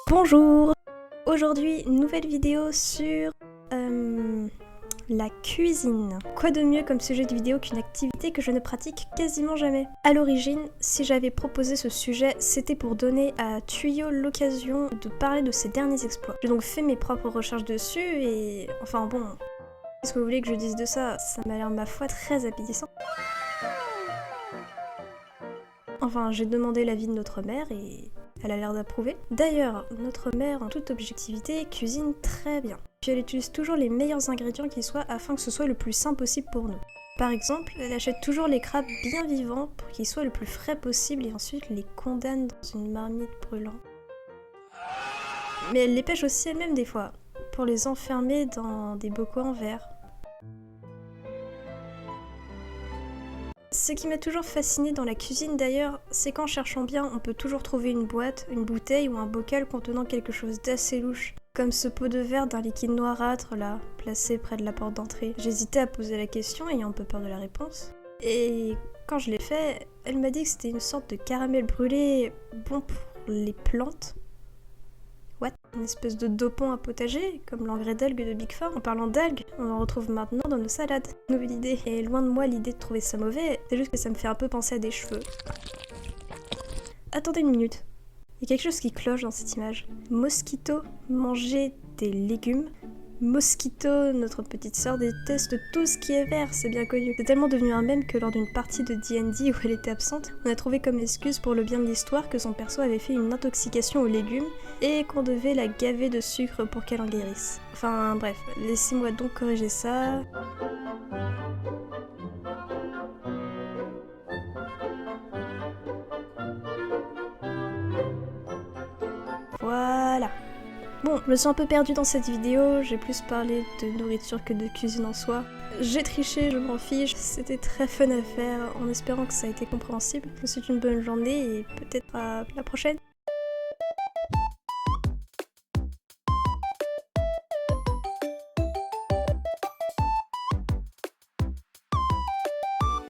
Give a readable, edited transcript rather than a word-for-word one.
Bonjour! Aujourd'hui, nouvelle vidéo sur la cuisine. Quoi de mieux comme sujet de vidéo qu'une activité que je ne pratique quasiment jamais. À l'origine, si j'avais proposé ce sujet, c'était pour donner à Tuyau l'occasion de parler de ses derniers exploits. J'ai donc fait mes propres recherches dessus et... enfin bon... Qu'est-ce que vous voulez que je dise de ça? Ça m'a l'air, ma foi, très appétissant. Enfin, j'ai demandé l'avis de notre mère et elle a l'air d'approuver. D'ailleurs, notre mère, en toute objectivité, cuisine très bien. Puis elle utilise toujours les meilleurs ingrédients qui soient afin que ce soit le plus sain possible pour nous. Par exemple, elle achète toujours les crabes bien vivants pour qu'ils soient le plus frais possible et ensuite les condamne dans une marmite brûlante. Mais elle les pêche aussi elle-même des fois, pour les enfermer dans des bocaux en verre. Ce qui m'a toujours fasciné dans la cuisine d'ailleurs, c'est qu'en cherchant bien, on peut toujours trouver une boîte, une bouteille ou un bocal contenant quelque chose d'assez louche. Comme ce pot de verre d'un liquide noirâtre là, placé près de la porte d'entrée. J'hésitais à poser la question ayant un peu peur de la réponse. Et quand je l'ai fait, elle m'a dit que c'était une sorte de caramel brûlé bon pour les plantes. What? Une espèce de dopant à potager, comme l'engrais d'algues de Big Four. En parlant d'algues, on en retrouve maintenant dans nos salades. Nouvelle idée. Et loin de moi l'idée de trouver ça mauvais, c'est juste que ça me fait un peu penser à des cheveux. Attendez une minute. Il y a quelque chose qui cloche dans cette image. Mosquito manger des légumes. Mosquito, notre petite sœur, déteste tout ce qui est vert, c'est bien connu. C'est tellement devenu un mème que lors d'une partie de D&D où elle était absente, on a trouvé comme excuse pour le bien de l'histoire que son perso avait fait une intoxication aux légumes et qu'on devait la gaver de sucre pour qu'elle en guérisse. Enfin bref, laissez-moi donc corriger ça. Voilà. Bon, je me suis un peu perdue dans cette vidéo, j'ai plus parlé de nourriture que de cuisine en soi. J'ai triché, je m'en fiche, c'était très fun à faire, en espérant que ça a été compréhensible. Je vous souhaite une bonne journée et peut-être à la prochaine.